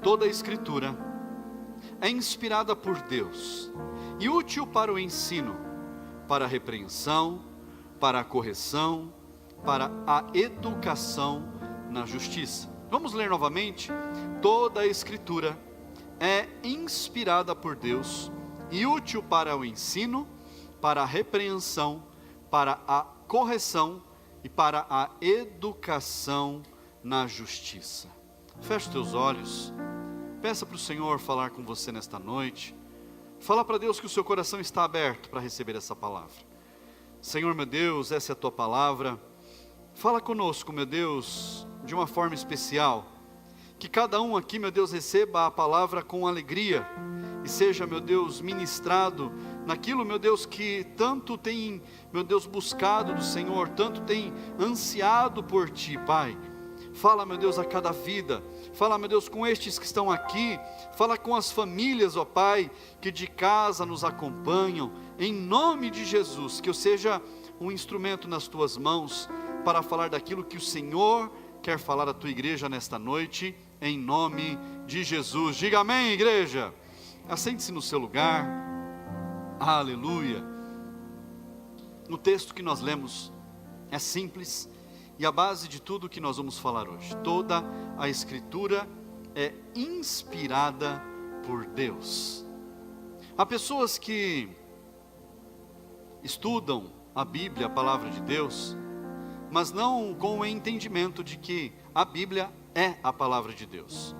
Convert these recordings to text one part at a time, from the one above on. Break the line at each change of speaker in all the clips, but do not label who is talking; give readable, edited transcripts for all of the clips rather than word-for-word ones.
toda a Escritura é inspirada por Deus e útil para o ensino, para a repreensão, para a correção, para a educação na justiça. Vamos ler novamente. Toda a Escritura é inspirada por Deus e útil para o ensino, para a repreensão, para a correção e para a educação na justiça. Feche os teus olhos, peça para o Senhor falar com você nesta noite. Fala para Deus que o seu coração está aberto para receber essa palavra. Senhor meu Deus, essa é a tua palavra. Fala conosco, meu Deus, de uma forma especial. Que cada um aqui, meu Deus, receba a palavra com alegria e seja, meu Deus, ministrado naquilo, meu Deus, que tanto tem, meu Deus, buscado do Senhor, tanto tem ansiado por Ti, Pai. Fala, meu Deus, a cada vida. Fala, meu Deus, com estes que estão aqui. Fala com as famílias, ó Pai, que de casa nos acompanham. Em nome de Jesus, que eu seja um instrumento nas Tuas mãos para falar daquilo que o Senhor quer falar à Tua igreja nesta noite, em nome de Jesus. Diga amém, igreja. Assente-se no seu lugar. Aleluia. O texto que nós lemos é simples e a base de tudo que nós vamos falar hoje. Toda a Escritura é inspirada por Deus. Há pessoas que estudam a Bíblia, a palavra de Deus, mas não com o entendimento de que a Bíblia é a palavra de Deus.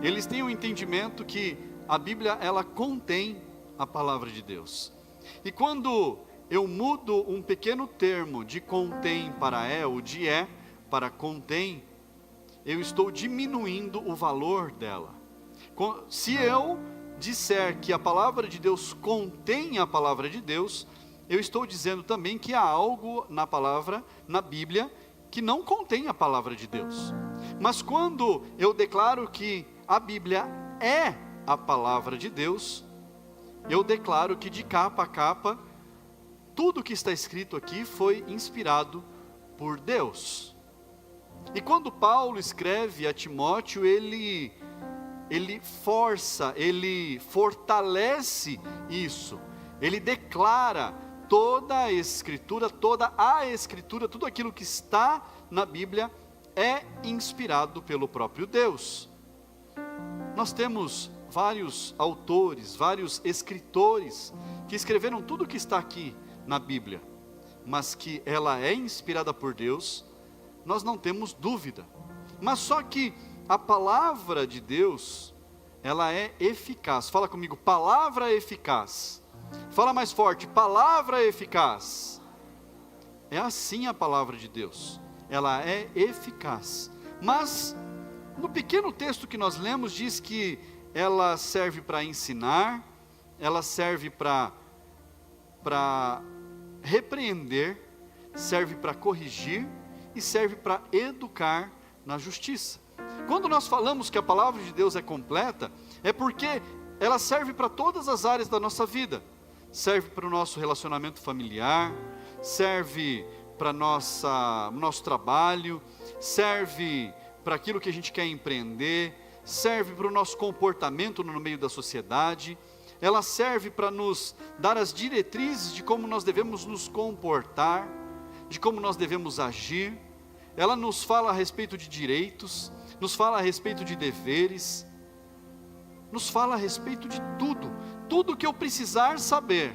Eles têm o entendimento que a Bíblia, ela contém a palavra de Deus. E quando eu mudo um pequeno termo de contém para é, ou de é para contém, eu estou diminuindo o valor dela. Se eu disser que a palavra de Deus contém a palavra de Deus, eu estou dizendo também que há algo na palavra, na Bíblia, que não contém a palavra de Deus. Mas quando eu declaro que a Bíblia é a palavra de Deus, eu declaro que de capa a capa, tudo que está escrito aqui foi inspirado por Deus. E quando Paulo escreve a Timóteo, ele fortalece isso. Ele declara toda a Escritura, tudo aquilo que está na Bíblia é inspirado pelo próprio Deus. Nós temos vários autores, vários escritores que escreveram tudo o que está aqui na Bíblia, mas que ela é inspirada por Deus, nós não temos dúvida. Mas só que a palavra de Deus, ela é eficaz. Fala comigo, palavra eficaz. Fala mais forte, palavra eficaz. É assim a palavra de Deus, ela é eficaz. Mas no pequeno texto que nós lemos, diz que ela serve para ensinar, ela serve para repreender, serve para corrigir e serve para educar na justiça. Quando nós falamos que a palavra de Deus é completa, é porque ela serve para todas as áreas da nossa vida. Serve para o nosso relacionamento familiar, serve para nosso trabalho, serve para aquilo que a gente quer empreender, serve para o nosso comportamento no meio da sociedade, ela serve para nos dar as diretrizes de como nós devemos nos comportar, de como nós devemos agir. Ela nos fala a respeito de direitos, nos fala a respeito de deveres, nos fala a respeito de tudo que eu precisar saber.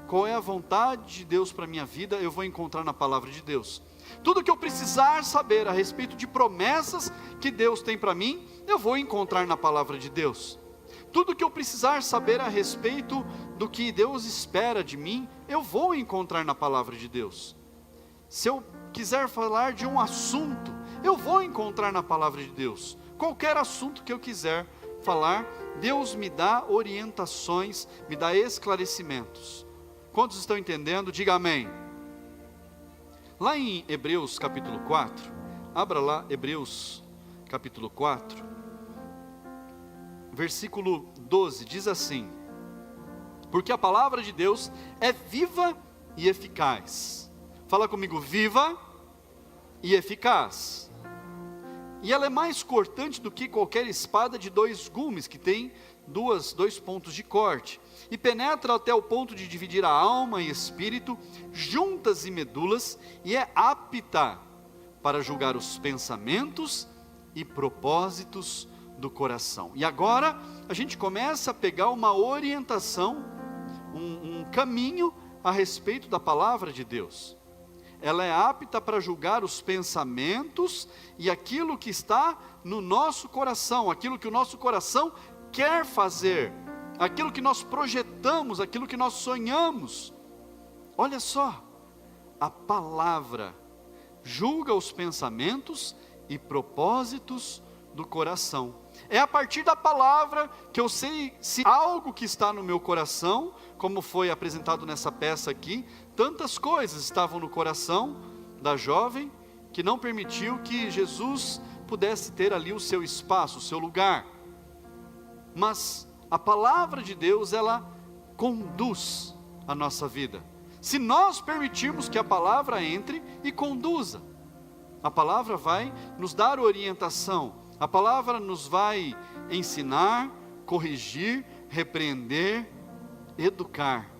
Qual é a vontade de Deus para a minha vida, eu vou encontrar na palavra de Deus. Tudo que eu precisar saber a respeito de promessas que Deus tem para mim, eu vou encontrar na palavra de Deus. Tudo que eu precisar saber a respeito do que Deus espera de mim, eu vou encontrar na palavra de Deus. Se eu quiser falar de um assunto, eu vou encontrar na palavra de Deus. Qualquer assunto que eu quiser falar, Deus me dá orientações, me dá esclarecimentos. Quantos estão entendendo? Diga amém. Lá em Hebreus capítulo 4, abra lá Hebreus capítulo 4, versículo 12, diz assim: porque a palavra de Deus é viva e eficaz. Fala comigo, viva e eficaz. e ela é mais cortante do que qualquer espada de 2 gumes, que tem dois pontos de corte, e penetra até o ponto de dividir a alma e espírito, juntas e medulas, e é apta para julgar os pensamentos e propósitos do coração. E agora a gente começa a pegar uma orientação, um caminho a respeito da palavra de Deus. Ela é apta para julgar os pensamentos e aquilo que está no nosso coração, aquilo que o nosso coração quer fazer, aquilo que nós projetamos, aquilo que nós sonhamos. Olha só, a palavra julga os pensamentos e propósitos do coração. É a partir da palavra que eu sei se algo que está no meu coração, como foi apresentado nessa peça aqui, tantas coisas estavam no coração da jovem, que não permitiu que Jesus pudesse ter ali o seu espaço, o seu lugar. Mas a palavra de Deus, ela conduz a nossa vida. Se nós permitirmos que a palavra entre e conduza, a palavra vai nos dar orientação, a palavra nos vai ensinar, corrigir, repreender, educar.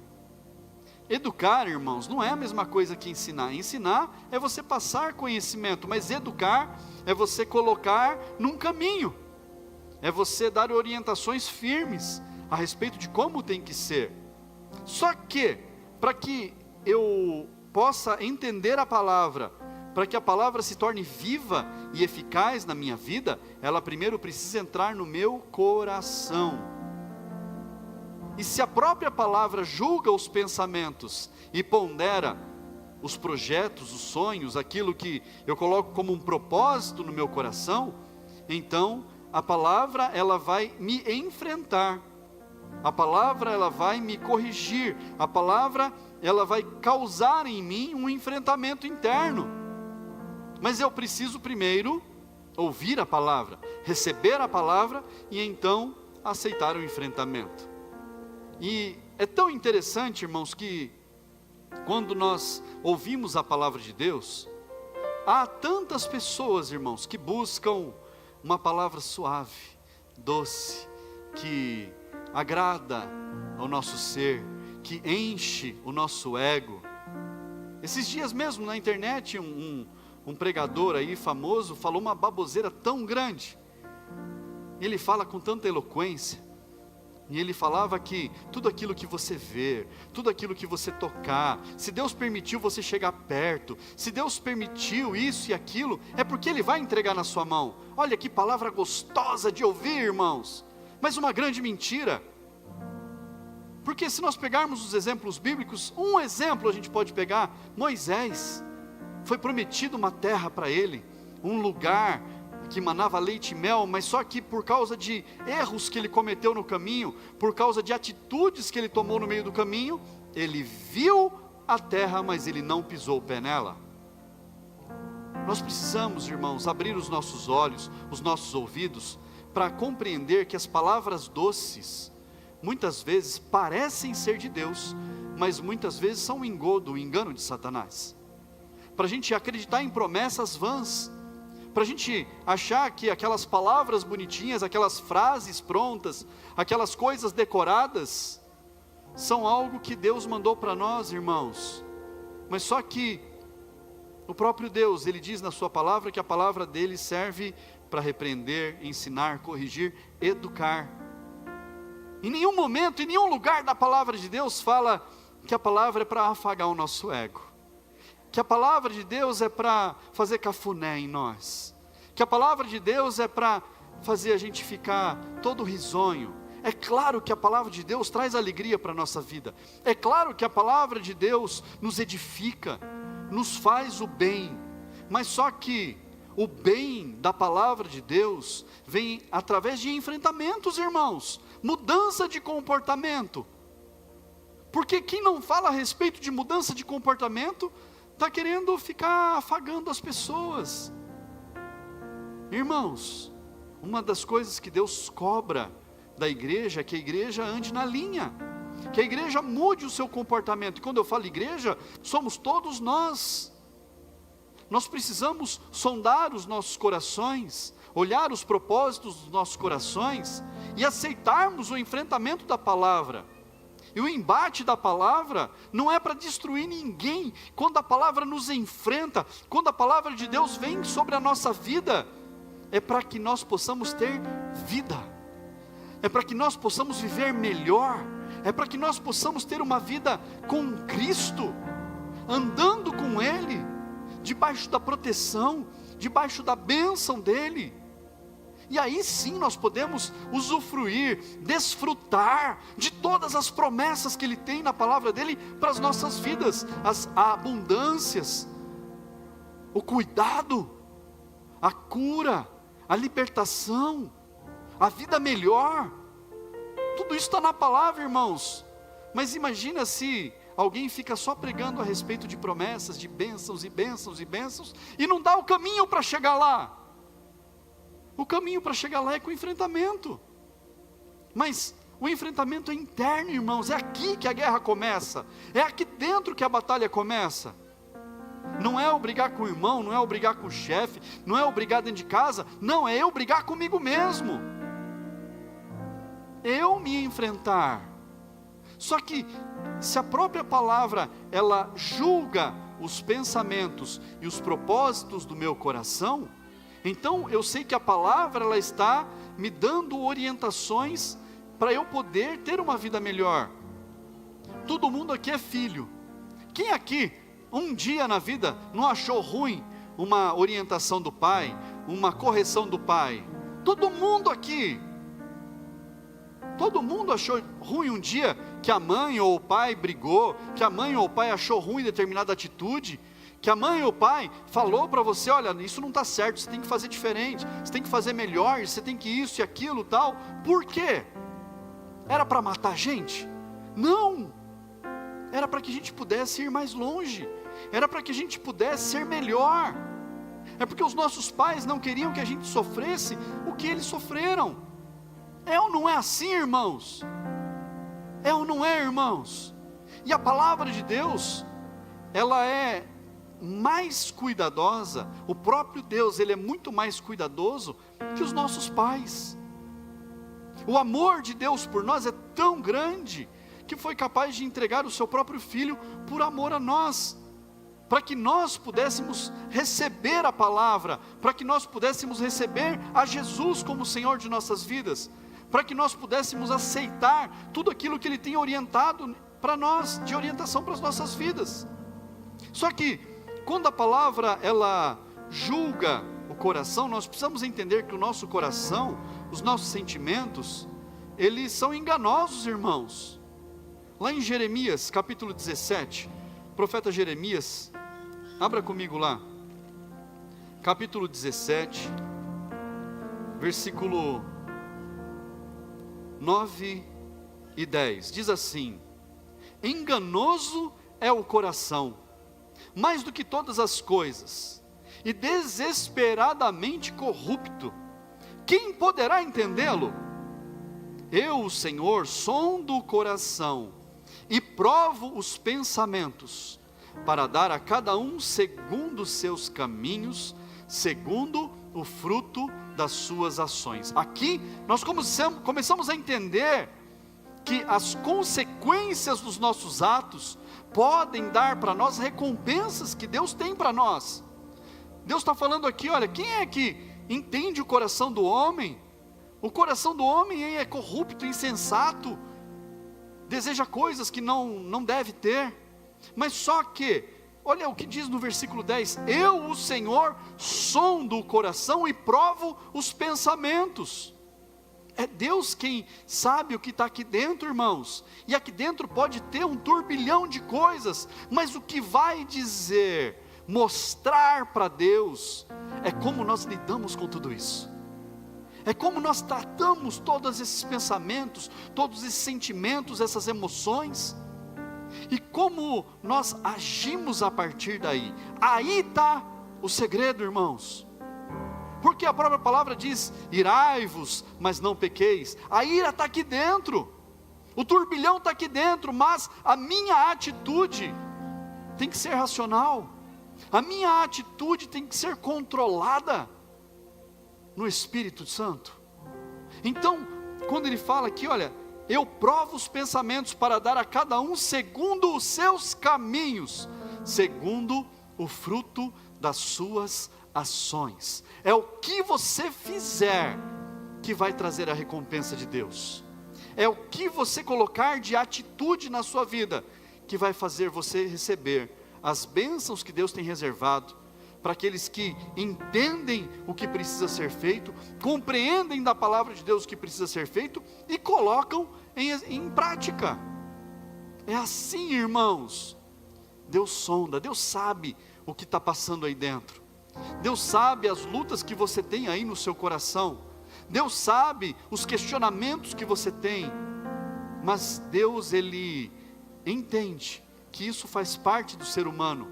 Educar, irmãos, não é a mesma coisa que ensinar. Ensinar é você passar conhecimento, mas educar é você colocar num caminho, é você dar orientações firmes a respeito de como tem que ser. Só que, para que eu possa entender a palavra, para que a palavra se torne viva e eficaz na minha vida, ela primeiro precisa entrar no meu coração. E se a própria palavra julga os pensamentos e pondera os projetos, os sonhos, aquilo que eu coloco como um propósito no meu coração, então a palavra ela vai me enfrentar, a palavra ela vai me corrigir, a palavra ela vai causar em mim um enfrentamento interno. Mas eu preciso primeiro ouvir a palavra, receber a palavra e então aceitar o enfrentamento. E é tão interessante, irmãos, que quando nós ouvimos a palavra de Deus, há tantas pessoas, irmãos, que buscam uma palavra suave, doce, que agrada ao nosso ser, que enche o nosso ego. Esses dias mesmo na internet, um pregador aí famoso falou uma baboseira tão grande. Ele fala com tanta eloquência, e ele falava que tudo aquilo que você vê, tudo aquilo que você tocar, se Deus permitiu você chegar perto, se Deus permitiu isso e aquilo, é porque Ele vai entregar na sua mão. Olha que palavra gostosa de ouvir, irmãos, mas uma grande mentira. Porque se nós pegarmos os exemplos bíblicos, um exemplo a gente pode pegar: Moisés, foi prometido uma terra para ele, um lugar que manava leite e mel, mas só que por causa de erros que ele cometeu no caminho, por causa de atitudes que ele tomou no meio do caminho, ele viu a terra, mas ele não pisou o pé nela. Nós precisamos, irmãos, abrir os nossos olhos, os nossos ouvidos, para compreender que as palavras doces, muitas vezes parecem ser de Deus, mas muitas vezes são um engodo, um engano de Satanás. Para a gente acreditar em promessas vãs, para a gente achar que aquelas palavras bonitinhas, aquelas frases prontas, aquelas coisas decoradas, são algo que Deus mandou para nós, irmãos. Mas só que o próprio Deus, Ele diz na sua palavra que a palavra dele serve para repreender, ensinar, corrigir, educar. Em nenhum momento, em nenhum lugar da palavra de Deus fala que a palavra é para afagar o nosso ego, que a palavra de Deus é para fazer cafuné em nós, que a palavra de Deus é para fazer a gente ficar todo risonho. É claro que a palavra de Deus traz alegria para a nossa vida, é claro que a palavra de Deus nos edifica, nos faz o bem, mas só que o bem da palavra de Deus vem através de enfrentamentos, irmãos, mudança de comportamento, porque quem não fala a respeito de mudança de comportamento, está querendo ficar afagando as pessoas. Irmãos, uma das coisas que Deus cobra da igreja é que a igreja ande na linha, que a igreja mude o seu comportamento. E quando eu falo igreja, somos todos nós. Nós precisamos sondar os nossos corações, olhar os propósitos dos nossos corações e aceitarmos o enfrentamento da palavra. E o embate da palavra não é para destruir ninguém. Quando a palavra nos enfrenta, quando a palavra de Deus vem sobre a nossa vida, é para que nós possamos ter vida, é para que nós possamos viver melhor, é para que nós possamos ter uma vida com Cristo, andando com Ele, debaixo da proteção, debaixo da bênção dEle. E aí sim nós podemos usufruir, desfrutar de todas as promessas que Ele tem na palavra dEle para as nossas vidas, as abundâncias, o cuidado, a cura, a libertação, a vida melhor. Tudo isso está na palavra, irmãos. Mas imagina se alguém fica só pregando a respeito de promessas, de bênçãos e bênçãos e bênçãos, e não dá o caminho para chegar lá. O caminho para chegar lá é com o enfrentamento. Mas o enfrentamento é interno, irmãos. É aqui que a guerra começa. É aqui dentro que a batalha começa. Não é eu brigar com o irmão, não é eu brigar com o chefe, não é eu brigar dentro de casa. Não, é eu brigar comigo mesmo. Eu me enfrentar. Só que se a própria palavra ela julga os pensamentos e os propósitos do meu coração, então eu sei que a palavra ela está me dando orientações para eu poder ter uma vida melhor. Todo mundo aqui é filho. Quem aqui um dia na vida não achou ruim uma orientação do pai, uma correção do pai? Todo mundo aqui. Todo mundo achou ruim um dia que a mãe ou o pai brigou, que a mãe ou o pai achou ruim determinada atitude, que a mãe ou o pai falou para você, olha, isso não está certo, você tem que fazer diferente, você tem que fazer melhor, você tem que isso e aquilo tal. Por quê? Era para matar a gente? Não, era para que a gente pudesse ir mais longe, era para que a gente pudesse ser melhor. É porque os nossos pais não queriam que a gente sofresse o que eles sofreram. É ou não é assim, irmãos? É ou não é, irmãos? E a palavra de Deus, ela é mais cuidadosa. O próprio Deus, Ele é muito mais cuidadoso que os nossos pais. O amor de Deus por nós é tão grande, que foi capaz de entregar o seu próprio Filho por amor a nós, para que nós pudéssemos receber a palavra, para que nós pudéssemos receber a Jesus como Senhor de nossas vidas, para que nós pudéssemos aceitar tudo aquilo que Ele tem orientado para nós, de orientação para as nossas vidas. Só que, quando a palavra ela julga o coração, nós precisamos entender que o nosso coração, os nossos sentimentos, eles são enganosos, irmãos. Lá em Jeremias, capítulo 17, profeta Jeremias, abra comigo lá, capítulo 17, versículo 9 e 10, diz assim: enganoso é o coração, mais do que todas as coisas, e desesperadamente corrupto, quem poderá entendê-lo? Eu, o Senhor, sondo o coração, e provo os pensamentos, para dar a cada um segundo os seus caminhos, segundo o fruto das suas ações. Aqui nós começamos a entender que as consequências dos nossos atos podem dar para nós recompensas que Deus tem para nós. Deus está falando aqui, olha, quem é que entende o coração do homem? O coração do homem é corrupto, insensato, deseja coisas que não deve ter. Mas só que, olha o que diz no versículo 10, eu, o Senhor, sondo o coração e provo os pensamentos. É Deus quem sabe o que está aqui dentro, irmãos. E aqui dentro pode ter um turbilhão de coisas, mas o que vai dizer, mostrar para Deus, é como nós lidamos com tudo isso. É como nós tratamos todos esses pensamentos, todos esses sentimentos, essas emoções, e como nós agimos a partir daí. Aí está o segredo, irmãos. Porque a própria palavra diz, irai-vos, mas não pequeis. A ira está aqui dentro, o turbilhão está aqui dentro, mas a minha atitude tem que ser racional, a minha atitude tem que ser controlada. no Espírito Santo. Então, quando ele fala aqui, olha, eu provo os pensamentos para dar a cada um segundo os seus caminhos, segundo o fruto das suas ações. É o que você fizer que vai trazer a recompensa de Deus. É o que você colocar de atitude na sua vida que vai fazer você receber as bênçãos que Deus tem reservado para aqueles que entendem o que precisa ser feito, compreendem da palavra de Deus o que precisa ser feito e colocam em prática. É assim, irmãos. Deus sonda, Deus sabe o que está passando aí dentro. Deus sabe as lutas que você tem aí no seu coração. Deus sabe os questionamentos que você tem. Mas Deus, Ele entende que isso faz parte do ser humano.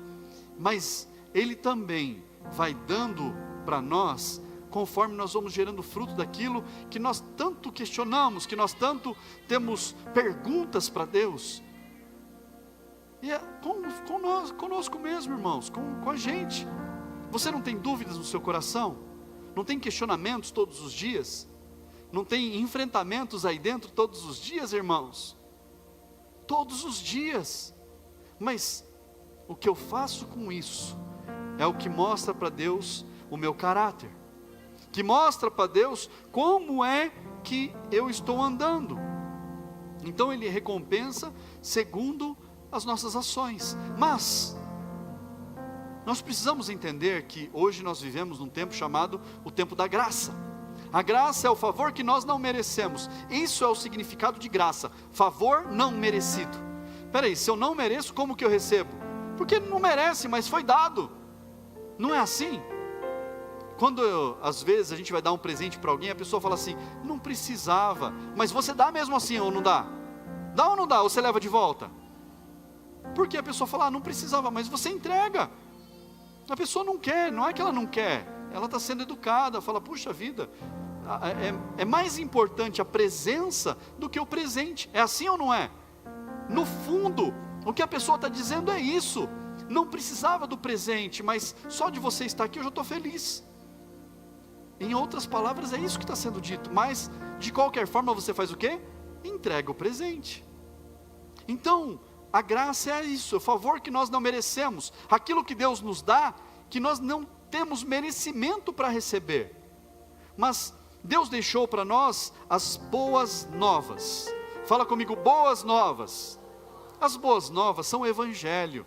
Mas Ele também vai dando para nós, conforme nós vamos gerando fruto daquilo que nós tanto questionamos, que nós tanto temos perguntas para Deus. E é conosco mesmo, irmãos, com a gente. Você não tem dúvidas no seu coração? Não tem questionamentos todos os dias? Não tem enfrentamentos aí dentro todos os dias, irmãos? Todos os dias. Mas o que eu faço com isso é o que mostra para Deus o meu caráter, que mostra para Deus como é que eu estou andando. Então Ele recompensa segundo as nossas ações. Mas nós precisamos entender que hoje nós vivemos num tempo chamado o tempo da graça. A graça é o favor que nós não merecemos. Isso é o significado de graça, favor não merecido. Peraí, se eu não mereço, como que eu recebo? Porque não merece, mas foi dado. Não é assim? Quando às vezes a gente vai dar um presente para alguém, a pessoa fala assim, não precisava, mas você dá mesmo assim ou não dá? Dá ou não dá? Ou você leva de volta? Porque a pessoa fala, não precisava, mas você entrega. A pessoa não quer, não é que ela não quer, ela está sendo educada, fala, puxa vida, é mais importante a presença do que o presente. É assim ou não é? No fundo, o que a pessoa está dizendo é isso. Não precisava do presente, mas só de você estar aqui eu já estou feliz. Em outras palavras, é isso que está sendo dito. Mas, de qualquer forma, você faz o quê? Entrega o presente. Então, a graça é isso, é o favor que nós não merecemos. Aquilo que Deus nos dá, que nós não temos merecimento para receber. Mas Deus deixou para nós as boas novas. Fala comigo, boas novas. As boas novas são o Evangelho.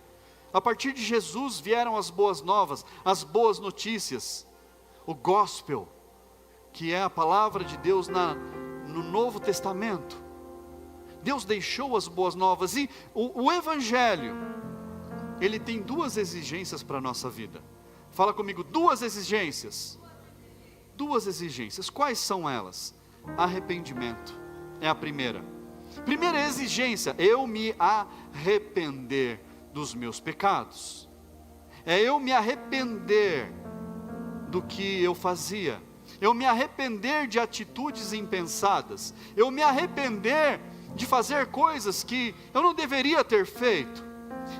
A partir de Jesus vieram as boas novas, as boas notícias. O gospel, que é a palavra de Deus no Novo Testamento. Deus deixou as boas novas e o Evangelho, ele tem duas exigências para a nossa vida. Fala comigo, duas exigências. Duas exigências, quais são elas? Arrependimento, é a primeira. Primeira exigência, eu me arrepender dos meus pecados. É eu me arrepender do que eu fazia. Eu me arrepender de atitudes impensadas. Eu me arrepender de fazer coisas que eu não deveria ter feito.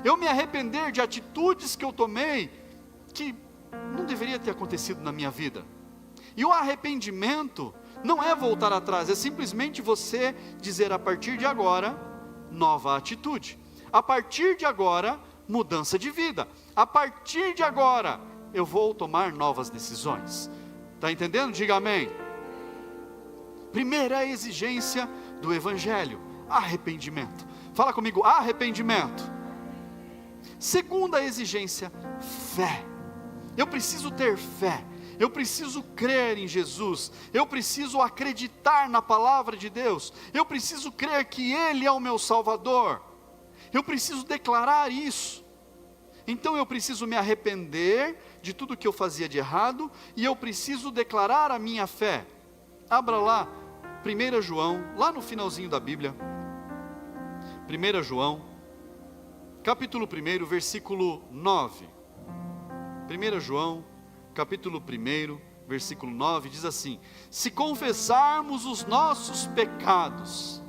Eu me arrepender de atitudes que eu tomei que não deveria ter acontecido na minha vida. E o arrependimento não é voltar atrás, é simplesmente você dizer a partir de agora, nova atitude. A partir de agora, mudança de vida. A partir de agora, eu vou tomar novas decisões. Está entendendo? Diga amém. Primeira exigência do Evangelho, arrependimento. Fala comigo, arrependimento. Segunda exigência, fé. Eu preciso ter fé. Eu preciso crer em Jesus, eu preciso acreditar na palavra de Deus, eu preciso crer que Ele é o meu Salvador, eu preciso declarar isso. Então eu preciso me arrepender de tudo que eu fazia de errado, e eu preciso declarar a minha fé. Abra lá, 1 João, lá no finalzinho da Bíblia, 1 João, capítulo 1, versículo 9, 1 João, capítulo 1, versículo 9, diz assim: se confessarmos os nossos pecados,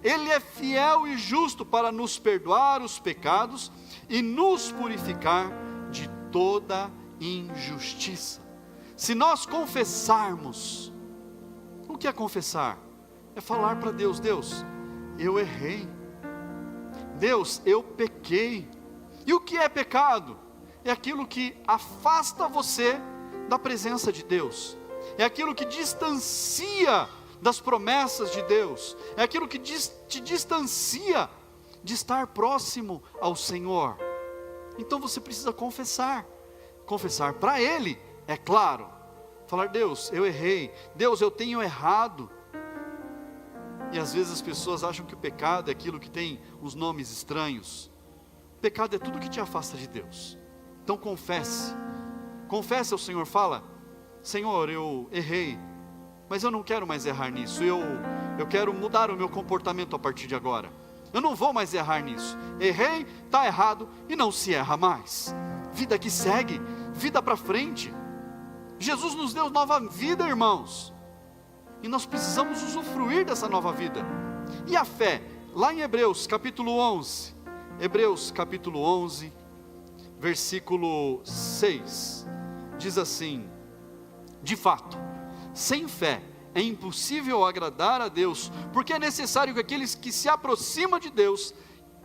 Ele é fiel e justo para nos perdoar os pecados e nos purificar de toda injustiça. Se nós confessarmos, o que é confessar? É falar para Deus: Deus, eu errei. Deus, eu pequei. E o que é pecado? É aquilo que afasta você da presença de Deus. É aquilo que distancia das promessas de Deus. É aquilo que te distancia de estar próximo ao Senhor. Então você precisa confessar. Confessar para Ele, é claro. Falar: Deus, eu errei. Deus, eu tenho errado. E às vezes as pessoas acham que o pecado é aquilo que tem os nomes estranhos. O pecado é tudo que te afasta de Deus. Então confesse. Confesse ao Senhor, fala: Senhor, eu errei, mas eu não quero mais errar nisso. Eu quero mudar o meu comportamento a partir de agora. Eu não vou mais errar nisso. Errei, está errado e não se erra mais. Vida que segue, vida para frente. Jesus nos deu nova vida, irmãos. E nós precisamos usufruir dessa nova vida. E a fé, lá em Hebreus capítulo 11, Hebreus capítulo 11, versículo 6, diz assim: de fato, sem fé é impossível agradar a Deus, porque é necessário que aqueles que se aproximam de Deus,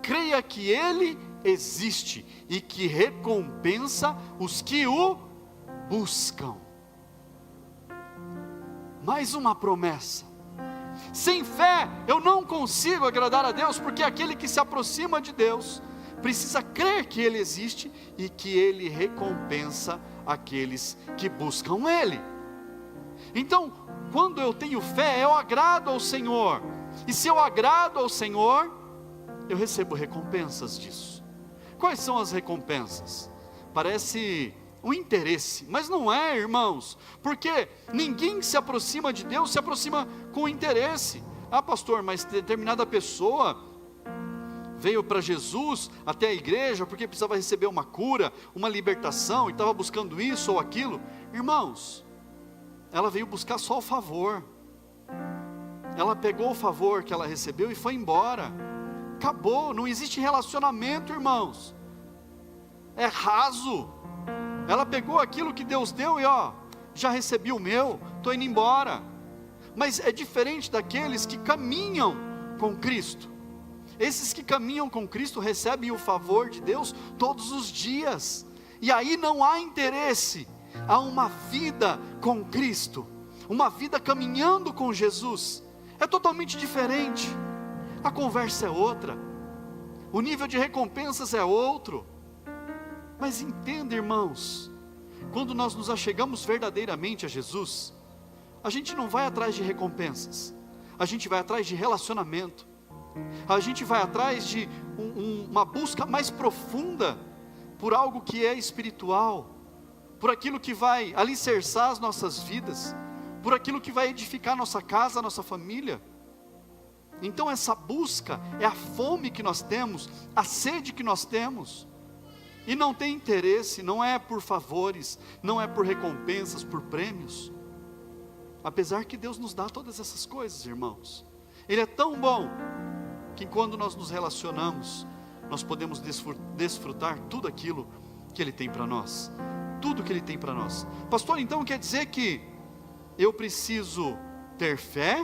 creia que Ele existe, e que recompensa os que o buscam. Mais uma promessa. Sem fé eu não consigo agradar a Deus, porque aquele que se aproxima de Deus precisa crer que Ele existe e que Ele recompensa aqueles que buscam Ele. Então, quando eu tenho fé, eu agrado ao Senhor, e se eu agrado ao Senhor, eu recebo recompensas disso. Quais são as recompensas? Parece um interesse, mas não é, irmãos, porque ninguém que se aproxima de Deus se aproxima com interesse. Ah, pastor, mas determinada pessoa veio para Jesus até a igreja porque precisava receber uma cura, uma libertação, e estava buscando isso ou aquilo. Irmãos, ela veio buscar só o favor. Ela pegou o favor que ela recebeu e foi embora. Acabou, não existe relacionamento, irmãos. É raso. Ela pegou aquilo que Deus deu e já recebi o meu, estou indo embora. Mas é diferente daqueles que caminham com Cristo. Esses que caminham com Cristo recebem o favor de Deus todos os dias. E aí não há interesse, há uma vida com Cristo, uma vida caminhando com Jesus. É totalmente diferente. A conversa é outra, o nível de recompensas é outro. Mas entenda, irmãos, quando nós nos achegamos verdadeiramente a Jesus, a gente não vai atrás de recompensas, a gente vai atrás de relacionamento, a gente vai atrás de uma busca mais profunda, por algo que é espiritual, por aquilo que vai alicerçar as nossas vidas, por aquilo que vai edificar nossa casa, nossa família. Então essa busca é a fome que nós temos, a sede que nós temos. E não tem interesse, não é por favores, não é por recompensas, por prêmios. Apesar que Deus nos dá todas essas coisas, irmãos. Ele é tão bom, que quando nós nos relacionamos, nós podemos desfrutar tudo aquilo que Ele tem para nós. Tudo que Ele tem para nós. Pastor, então quer dizer que eu preciso ter fé,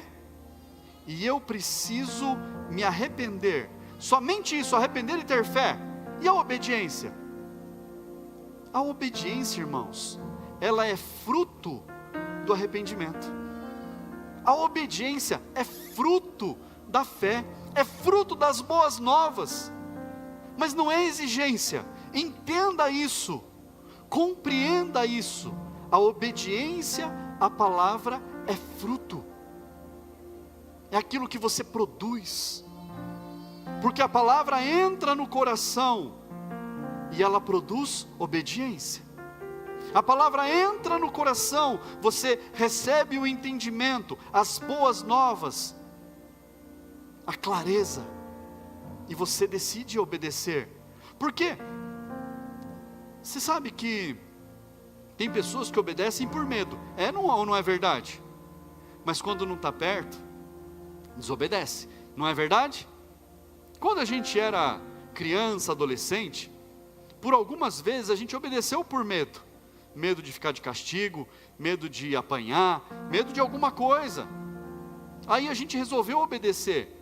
e eu preciso me arrepender. Somente isso, arrepender e ter fé. E a obediência? A obediência, irmãos, ela é fruto do arrependimento. A obediência é fruto da fé, é fruto das boas novas. Mas não é exigência. Entenda isso, compreenda isso. A obediência à palavra é fruto. É aquilo que você produz. Porque a palavra entra no coração e ela produz obediência. A palavra entra no coração, você recebe o entendimento, as boas novas, a clareza, e você decide obedecer. Por quê? Você sabe que tem pessoas que obedecem por medo. Ou não é verdade? Mas quando não está perto, desobedece. Não é verdade? Quando a gente era criança, adolescente, por algumas vezes a gente obedeceu por medo. Medo de ficar de castigo, medo de apanhar, medo de alguma coisa. Aí a gente resolveu obedecer.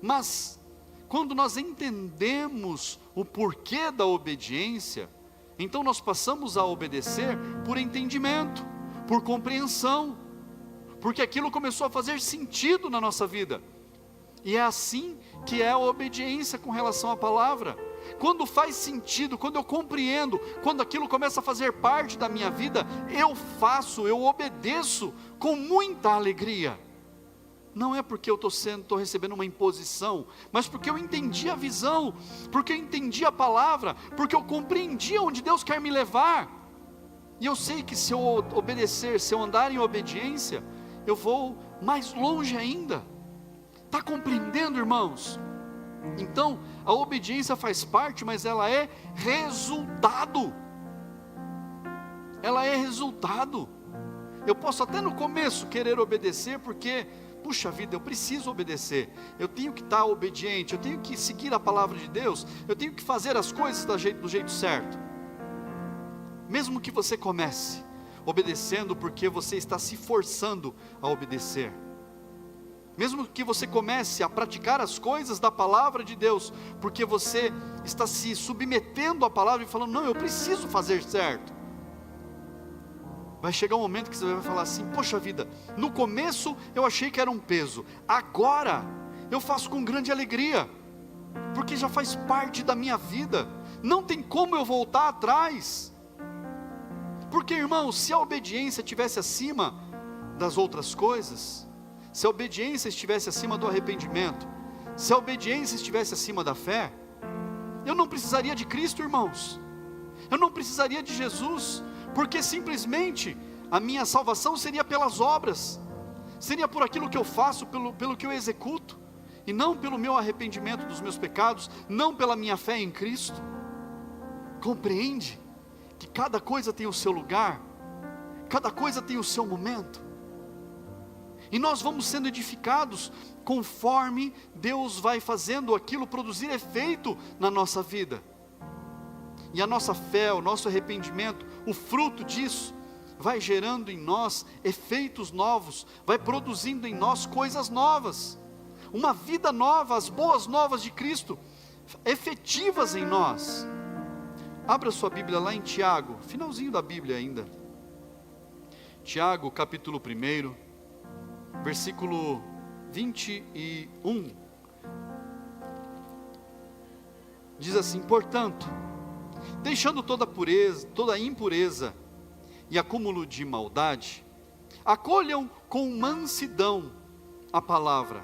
Mas quando nós entendemos o porquê da obediência, então nós passamos a obedecer por entendimento, por compreensão, porque aquilo começou a fazer sentido na nossa vida. E é assim que é a obediência com relação à palavra. Quando faz sentido, quando eu compreendo, quando aquilo começa a fazer parte da minha vida, eu faço, eu obedeço com muita alegria. Não é porque eu estou recebendo uma imposição, mas porque eu entendi a visão, porque eu entendi a palavra, porque eu compreendi onde Deus quer me levar. E eu sei que se eu obedecer, se eu andar em obediência, eu vou mais longe ainda. Está compreendendo, irmãos? Então, a obediência faz parte, mas ela é resultado. Ela é resultado. Eu posso até no começo querer obedecer, porque puxa vida, eu preciso obedecer, eu tenho que estar obediente, eu tenho que seguir a palavra de Deus, eu tenho que fazer as coisas do jeito certo. Mesmo que você comece obedecendo porque você está se forçando a obedecer, mesmo que você comece a praticar as coisas da palavra de Deus, porque você está se submetendo à palavra e falando, não, eu preciso fazer certo, vai chegar um momento que você vai falar assim, poxa vida, no começo eu achei que era um peso, agora eu faço com grande alegria, porque já faz parte da minha vida, não tem como eu voltar atrás. Porque, irmãos, se a obediência estivesse acima das outras coisas, se a obediência estivesse acima do arrependimento, se a obediência estivesse acima da fé, eu não precisaria de Cristo, irmãos, eu não precisaria de Jesus, porque simplesmente a minha salvação seria pelas obras, seria por aquilo que eu faço, pelo que eu executo, e não pelo meu arrependimento dos meus pecados, não pela minha fé em Cristo. Compreende que cada coisa tem o seu lugar, cada coisa tem o seu momento, e nós vamos sendo edificados conforme Deus vai fazendo aquilo produzir efeito na nossa vida. E a nossa fé, o nosso arrependimento, o fruto disso, vai gerando em nós efeitos novos, vai produzindo em nós coisas novas, uma vida nova, as boas novas de Cristo, efetivas em nós. Abra sua Bíblia lá em Tiago, finalzinho da Bíblia ainda. Tiago, capítulo 1, versículo 21. Diz assim, portanto, deixando toda pureza, toda impureza e acúmulo de maldade, acolham com mansidão a palavra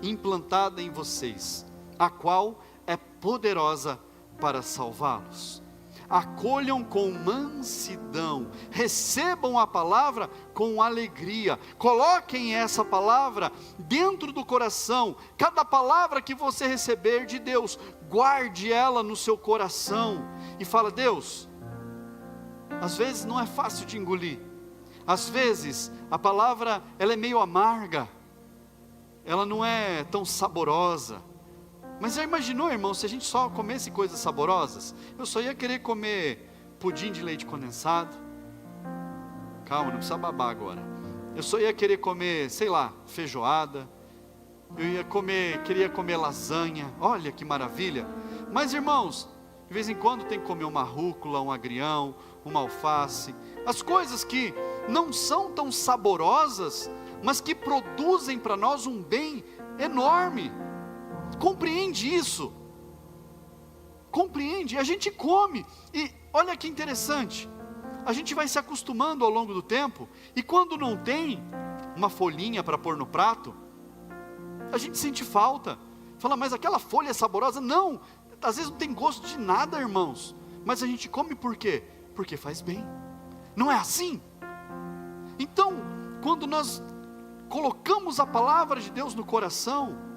implantada em vocês, a qual é poderosa para salvá-los. Acolham com mansidão, recebam a palavra com alegria, coloquem essa palavra dentro do coração. Cada palavra que você receber de Deus, guarde ela no seu coração e fala, Deus, às vezes não é fácil de engolir, às vezes a palavra ela é meio amarga, ela não é tão saborosa. Mas já imaginou, irmão, se a gente só comesse coisas saborosas? Eu só ia querer comer pudim de leite condensado. Calma, não precisa babar agora. Eu só ia querer comer, sei lá, feijoada. Queria comer lasanha. Olha que maravilha. Mas, irmãos, de vez em quando tem que comer uma rúcula, um agrião, uma alface. As coisas que não são tão saborosas, mas que produzem para nós um bem enorme. Compreende isso? Compreende? A gente come, e olha que interessante, a gente vai se acostumando ao longo do tempo, e quando não tem uma folhinha para pôr no prato, a gente sente falta, fala, mas aquela folha é saborosa? Não, às vezes não tem gosto de nada, irmãos, mas a gente come por quê? Porque faz bem, não é assim? Então, quando nós colocamos a palavra de Deus no coração,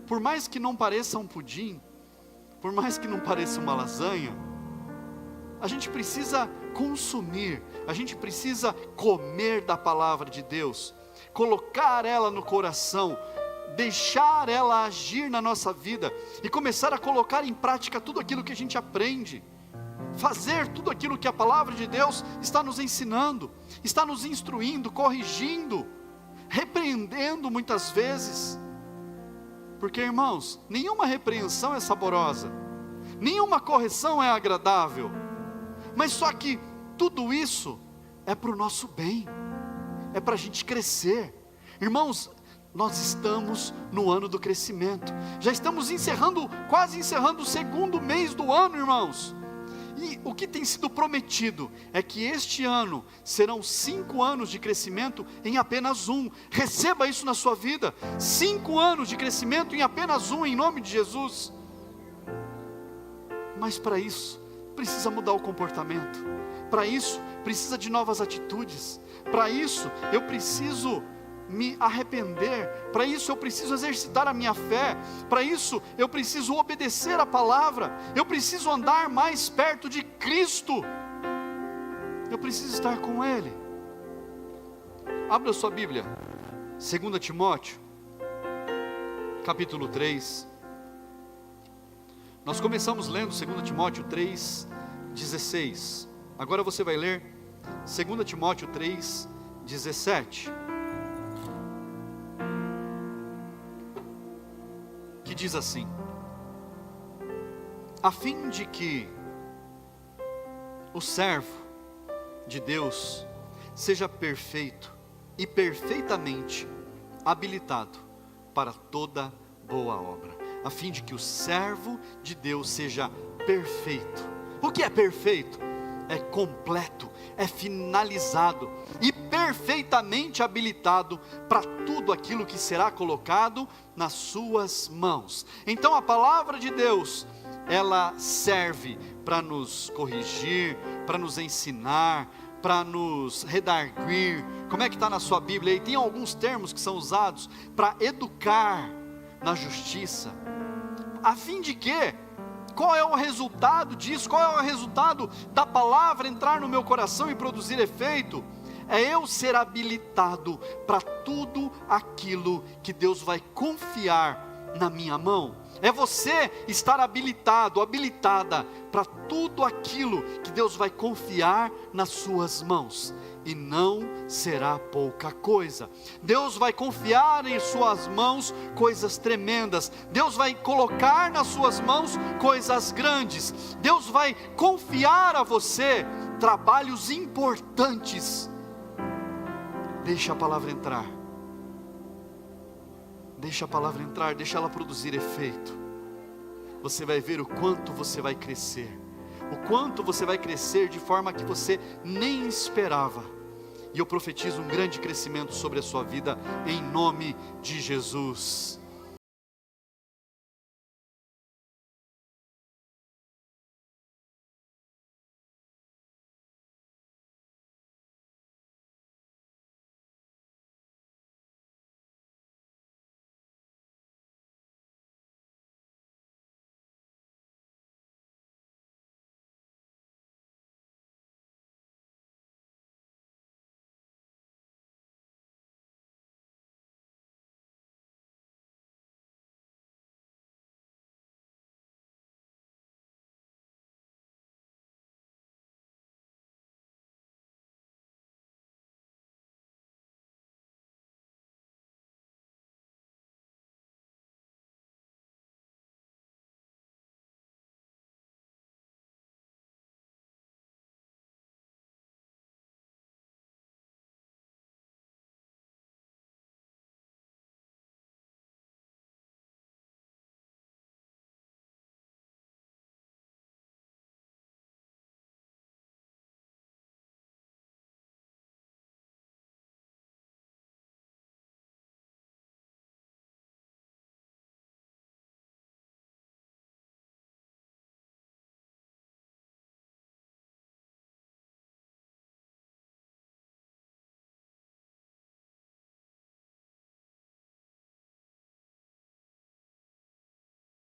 por mais que não pareça um pudim, por mais que não pareça uma lasanha, a gente precisa consumir, a gente precisa comer da palavra de Deus, colocar ela no coração, deixar ela agir na nossa vida, e começar a colocar em prática tudo aquilo que a gente aprende. fazer tudo aquilo que a palavra de Deus está nos ensinando, está nos instruindo, corrigindo, repreendendo muitas vezes. Porque, irmãos, nenhuma repreensão é saborosa, nenhuma correção é agradável, mas só que tudo isso é para o nosso bem, é para a gente crescer. Irmãos, nós estamos no ano do crescimento, já estamos quase encerrando o segundo mês do ano, irmãos. E o que tem sido prometido é que este ano serão 5 anos de crescimento em apenas um. Receba isso na sua vida, 5 anos de crescimento em apenas um, em nome de Jesus. Mas para isso, precisa mudar o comportamento, para isso, precisa de novas atitudes, para isso, eu preciso me arrepender, para isso eu preciso exercitar a minha fé, para isso eu preciso obedecer a palavra, eu preciso andar mais perto de Cristo, eu preciso estar com Ele. Abra sua Bíblia, 2 Timóteo, capítulo 3, nós começamos lendo 2 Timóteo 3, 16, agora você vai ler 2 Timóteo 3, 17, que diz assim: a fim de que o servo de Deus seja perfeito e perfeitamente habilitado para toda boa obra. A fim de que o servo de Deus seja perfeito. O que é perfeito? É completo, é finalizado e perfeitamente habilitado para tudo aquilo que será colocado nas suas mãos. Então a palavra de Deus, ela serve para nos corrigir, para nos ensinar, para nos redarguir. Como é que está na sua Bíblia aí? Tem alguns termos que são usados para educar na justiça. A fim de quê? Qual é o resultado disso? Qual é o resultado da palavra entrar no meu coração e produzir efeito? É eu ser habilitado para tudo aquilo que Deus vai confiar na minha mão. É você estar habilitado, habilitada para tudo aquilo que Deus vai confiar nas suas mãos. E não será pouca coisa. Deus vai confiar em suas mãos coisas tremendas. Deus vai colocar nas suas mãos coisas grandes. Deus vai confiar a você trabalhos importantes. Deixa a palavra entrar. Deixa a palavra entrar, deixa ela produzir efeito. Você vai ver o quanto você vai crescer. O quanto você vai crescer de forma que você nem esperava. E eu profetizo um grande crescimento sobre a sua vida, em nome de Jesus.